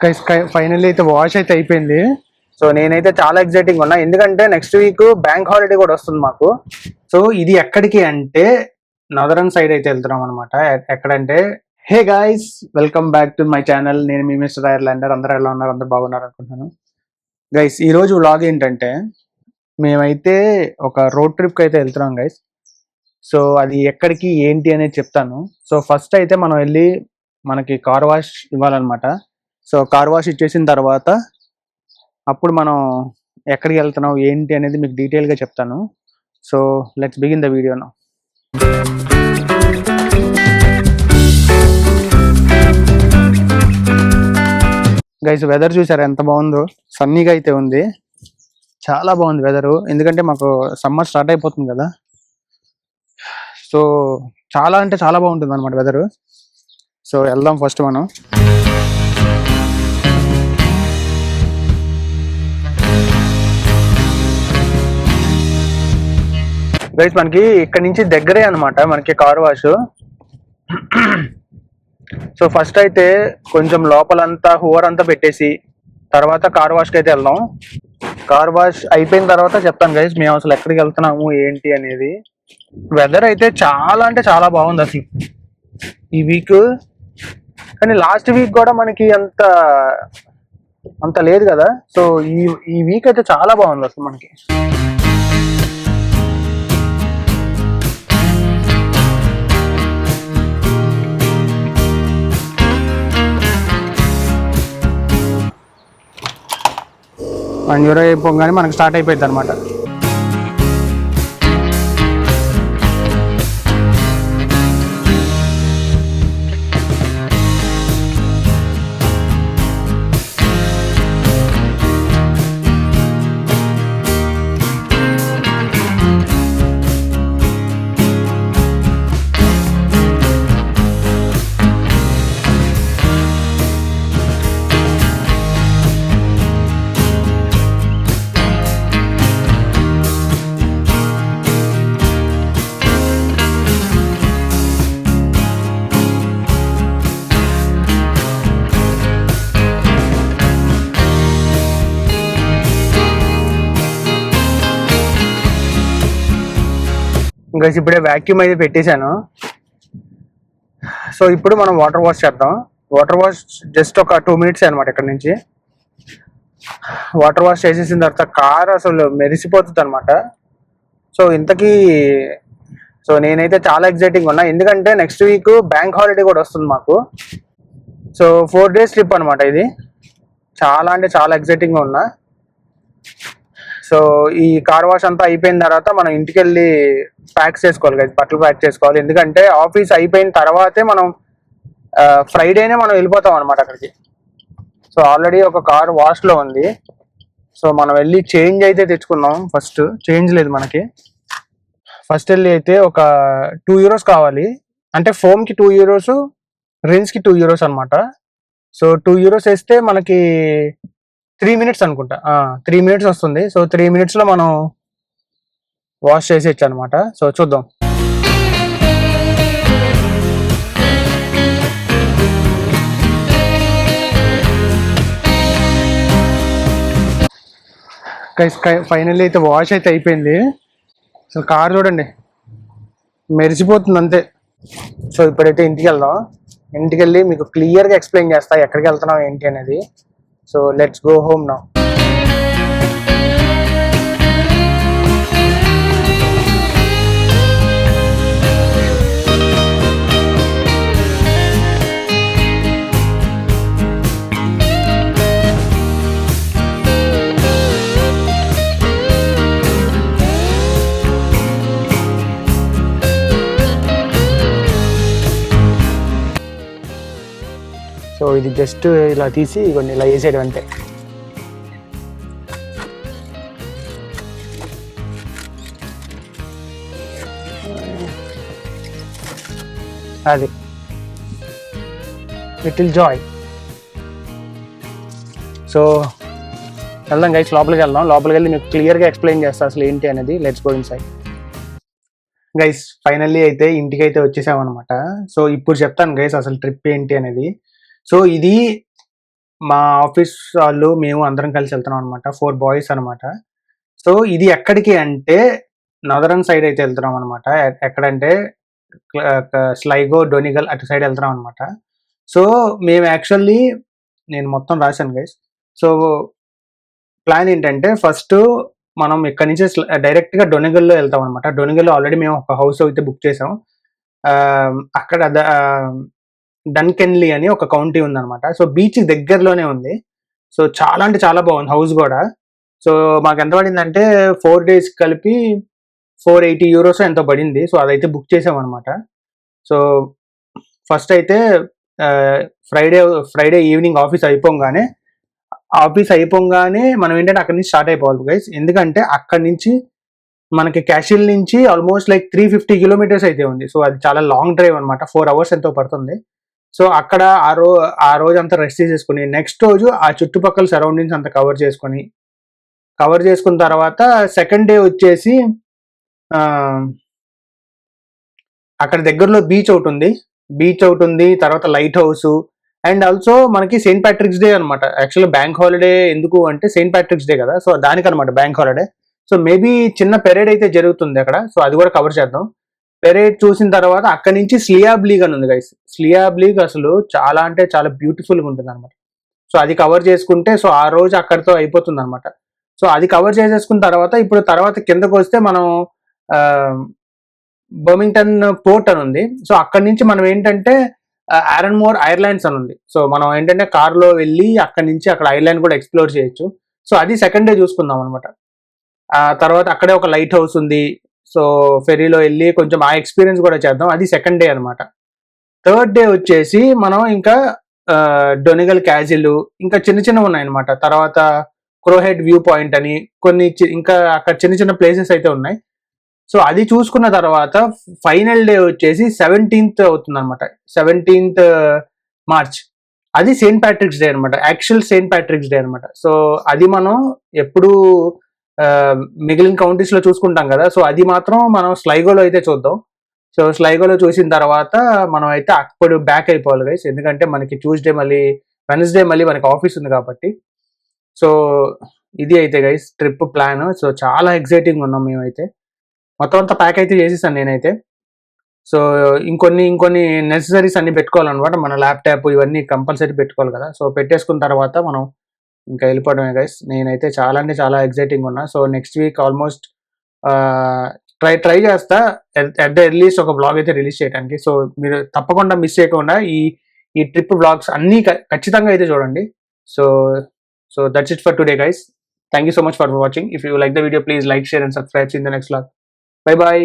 Guys finally అయితే wash అయితే అయిపోయింది. సో నేనైతే చాలా ఎక్సైటింగ్ ఉన్నా, ఎందుకంటే నెక్స్ట్ వీక్ బ్యాంక్ హాలిడే కూడా వస్తుంది మాకు. సో ఇది ఎక్కడికి అంటే నదరన్ సైడ్ అయితే వెళ్తున్నాం అనమాట. ఎక్కడంటే, hey guys, welcome back to my channel. నేను మీ మిస్టర్ ఐర్లాండర్. అందరూ ఎలా ఉన్నారు? అందరూ బాగున్నారు అనుకుంటున్నాను. గైస్ ఈ రోజు వ్లాగ్ ఏంటంటే, మేమైతే ఒక రోడ్ ట్రిప్కి అయితే వెళ్తున్నాం గైస్. సో అది ఎక్కడికి ఏంటి అనేది చెప్తాను. సో ఫస్ట్ అయితే మనం వెళ్ళి మనకి కార్ వాష్ ఇవ్వాలన్నమాట. సో కార్ వాష్ ఇచ్చేసిన తర్వాత అప్పుడు మనం ఎక్కడికి వెళ్తున్నాం ఏంటి అనేది మీకు డీటెయిల్గా చెప్తాను. So let's begin the video now. Guys weather చూసారా ఎంత బాగుందో? సన్నీగా అయితే ఉంది, చాలా బాగుంది వెదరు. ఎందుకంటే మాకు సమ్మర్ స్టార్ట్ అయిపోతుంది కదా, సో చాలా అంటే చాలా బాగుంటుంది అనమాట వెదరు. సో వెళ్దాం ఫస్ట్ మనం. గైస్ మనకి ఇక్కడ నుంచి దగ్గరే అనమాట మనకి కార్ వాష్. సో ఫస్ట్ అయితే కొంచెం లోపలంతా హూవర్ అంతా పెట్టేసి తర్వాత కార్ వాష్కి అయితే వెళ్దాం. కార్ వాష్ అయిపోయిన తర్వాత చెప్తాను గైస్ మేము అసలు ఎక్కడికి వెళ్తున్నాము ఏంటి అనేది. వెదర్ అయితే చాలా అంటే చాలా బాగుంది అసలు ఈ వీక్. కానీ లాస్ట్ వీక్ కూడా మనకి అంత లేదు కదా. సో ఈ వీక్ అయితే చాలా బాగుంది అసలు మనకి. €1 అయిపోగానే మనకి స్టార్ట్ అయిపోయింది అనమాట. ఇంకా ఇప్పుడే వ్యాక్యూమ్ అయితే పెట్టేశాను. సో ఇప్పుడు మనం వాటర్ వాష్ చేద్దాం. వాటర్ వాష్ జస్ట్ ఒక 2 minutes అనమాట. ఇక్కడ నుంచి వాటర్ వాష్ చేసేసిన తర్వాత కార్ అసలు మెరిసిపోతుంది అనమాట. సో ఇంతకీ సో నేనైతే చాలా ఎక్సైటింగ్ ఉన్నా, ఎందుకంటే నెక్స్ట్ వీక్ బ్యాంక్ హాలిడే కూడా వస్తుంది మాకు. సో 4 days ట్రిప్ అనమాట ఇది. చాలా అంటే చాలా ఎక్సైటింగ్గా ఉన్నా. సో ఈ కార్ వాష్ అంతా అయిపోయిన తర్వాత మనం ఇంటికి వెళ్ళి ప్యాక్ చేసుకోవాలి కదా, బట్టలు ప్యాక్ చేసుకోవాలి. ఎందుకంటే ఆఫీస్ అయిపోయిన తర్వాతే మనం ఫ్రైడేనే మనం వెళ్ళిపోతాం అనమాట అక్కడికి. సో ఆల్రెడీ ఒక కార్ వాష్లో ఉంది. సో మనం వెళ్ళి చేంజ్ అయితే తెచ్చుకున్నాం. ఫస్ట్ చేంజ్ లేదు మనకి. ఫస్ట్ వెళ్ళి అయితే ఒక €2 కావాలి. అంటే ఫోమ్కి €2, రిన్స్కి €2 అనమాట. సో €2 వేస్తే మనకి 3 minutes అనుకుంటా. 3 minutes వస్తుంది. సో 3 minutesలో మనం వాష్ చేసేయచ్చు అనమాట. సో చూద్దాం. ఫైనల్లీ అయితే వాష్ అయితే అయిపోయింది. అసలు కార్ చూడండి మెరిసిపోతుంది అంతే. సో ఇప్పుడైతే ఇంటికి వెళ్దాం. ఇంటికి వెళ్ళి మీకు క్లియర్గా ఎక్స్ప్లెయిన్ చేస్తా ఎక్కడికి వెళ్తున్నాం ఏంటి అనేది. So let's go home now. So ఇది జస్ట్ ఇలా తీసి కొన్ని ఇలా వేసేయడం అంతే. అది లిటిల్ జాయ్. సో వెళ్దాం గైస్, లోపలికి వెళ్దాం. లోపలికి వెళ్ళి మీకు క్లియర్గా ఎక్స్ప్లెయిన్ చేస్తా అసలు ఏంటి అనేది. Let's go inside. Guys finally అయితే ఇంటికి అయితే వచ్చేసామన్నమాట. సో ఇప్పుడు చెప్తాను గైస్ అసలు ట్రిప్ ఏంటి అనేది. సో ఇది మా ఆఫీస్ వాళ్ళు మేము అందరం కలిసి వెళ్తున్నాం అనమాట. 4 బాయ్స్ అనమాట. సో ఇది ఎక్కడికి అంటే నార్దర్న్ సైడ్ అయితే వెళ్తున్నాం అనమాట. ఎక్కడంటే స్లైగో, డొనిగల్ అటు సైడ్ వెళ్తున్నాం అనమాట. సో మేము యాక్చువల్లీ నేను మొత్తం రాశాను గైస్. సో ప్లాన్ ఏంటంటే ఫస్ట్ మనం ఇక్కడ నుంచి డైరెక్ట్గా డొనిగల్లో వెళ్తాం అనమాట. డొనిగల్లో ఆల్రెడీ మేము ఒక హౌస్ అయితే బుక్ చేసాం. అక్కడ డన్కెన్లీ అని ఒక కౌంటీ ఉందన్నమాట. సో బీచ్ దగ్గరలోనే ఉంది. సో చాలా అంటే చాలా బాగుంది హౌస్ కూడా. సో మాకు ఎంత పడిందంటే 4 days కలిపి 480 euros ఎంతో పడింది. సో అదైతే బుక్ చేసాం అనమాట. సో ఫస్ట్ అయితే ఫ్రైడే ఈవినింగ్ ఆఫీస్ అయిపోగానే మనం ఏంటంటే అక్కడి నుంచి స్టార్ట్ అయిపోవాలి గైస్. ఎందుకంటే అక్కడి నుంచి మనకి క్యాషిల్ నుంచి ఆల్మోస్ట్ లైక్ 350 kilometers అయితే ఉంది. సో అది చాలా లాంగ్ డ్రైవ్ అనమాట. 4 hours ఎంతో పడుతుంది. సో అక్కడ ఆ రోజు అంతా రెస్ట్ చేసేసుకుని నెక్స్ట్ రోజు ఆ చుట్టుపక్కల సరౌండింగ్స్ అంతా కవర్ చేసుకున్న తర్వాత సెకండ్ డే వచ్చేసి అక్కడ దగ్గరలో బీచ్ ఒకటి ఉంది. తర్వాత లైట్ హౌస్ అండ్ ఆల్సో మనకి సెయింట్ ప్యాట్రిక్స్ డే అనమాట. యాక్చువల్గా బ్యాంక్ హాలిడే ఎందుకు అంటే సెయింట్ ప్యాట్రిక్స్ డే కదా. సో దానికనమాట బ్యాంక్ హాలిడే. సో మేబీ చిన్న పెరేడ్ అయితే జరుగుతుంది అక్కడ. సో అది కూడా కవర్ చేద్దాం. పెరేడ్ చూసిన తర్వాత అక్కడి నుంచి స్లియాబ్ లీగ్ అని ఉంది గైస్. స్లియాబ్ లీగ్ అసలు చాలా అంటే చాలా బ్యూటిఫుల్గా ఉంటుంది అనమాట. సో అది కవర్ చేసుకుంటే సో ఆ రోజు అక్కడితో అయిపోతుంది అనమాట. సో అది కవర్ చేసేసుకున్న తర్వాత కిందకు వస్తే మనం బర్మింగ్టన్ పోర్ట్ అని ఉంది. సో అక్కడి నుంచి మనం ఏంటంటే ఆరన్మోర్ ఐర్లాండ్స్ అని ఉంది. సో మనం ఏంటంటే కార్లో వెళ్ళి అక్కడి నుంచి అక్కడ ఐర్లాండ్ కూడా ఎక్స్ప్లోర్ చేయొచ్చు. సో అది సెకండ్ డే చూసుకుందాం అనమాట. తర్వాత అక్కడే ఒక లైట్ హౌస్ ఉంది. సో ఫెరీలో వెళ్ళి కొంచెం ఆ ఎక్స్పీరియన్స్ కూడా చేద్దాం. అది సెకండ్ డే అనమాట. థర్డ్ డే వచ్చేసి మనం ఇంకా డొనిగల్ క్యాజిల్ ఇంకా చిన్న ఉన్నాయన్నమాట. తర్వాత క్రోహెడ్ వ్యూ పాయింట్ అని కొన్ని ఇంకా అక్కడ చిన్న ప్లేసెస్ అయితే ఉన్నాయి. సో అది చూసుకున్న తర్వాత ఫైనల్ డే వచ్చేసి 17th అవుతుంది అనమాట. 17th March. అది సెయింట్ ప్యాట్రిక్స్ డే అనమాట. యాక్చువల్ సెయింట్ ప్యాట్రిక్స్ డే అనమాట. సో అది మనం ఎప్పుడు మిగిలిన కౌంటీస్ లో చూసుకుంటాం కదా. సో అది మాత్రం మనం స్లైగోలో అయితే చూద్దాం. సో స్లైగోలో చూసిన తర్వాత మనం అయితే అప్పుడు బ్యాక్ అయిపోవాలి గైస్. ఎందుకంటే మనకి వెన్స్డే మళ్ళీ మనకి ఆఫీస్ ఉంది కాబట్టి. సో ఇది అయితే గైస్ ట్రిప్ ప్లాన్. సో చాలా ఎక్సైటింగ్ ఉన్నాం మేమైతే. మొత్తం అంతా ప్యాక్ అయితే చేసేసాను నేనైతే. సో ఇంకొన్ని నెసెసరీస్ అన్ని పెట్టుకోవాలన్నమాట. మన ల్యాప్టాప్ ఇవన్నీ కంపల్సరీ పెట్టుకోవాలి కదా. సో పెట్టేసుకున్న తర్వాత మనం ఇంకా వెళ్ళిపోవడమే గైస్. నేనైతే చాలా అంటే చాలా ఎక్సైటింగ్ ఉన్నా. So next week almost try చేస్తా అట్ ద ఎర్లీస్ట్ ఒక బ్లాగ్ అయితే రిలీజ్ చేయడానికి. సో మీరు తప్పకుండా మిస్ చేయకుండా ఈ ట్రిప్ బ్లాగ్స్ అన్నీ ఖచ్చితంగా అయితే చూడండి. So that's it for today guys. Thank you so much for watching. If you like the video please like, share and subscribe. In the next vlog. Bye bye.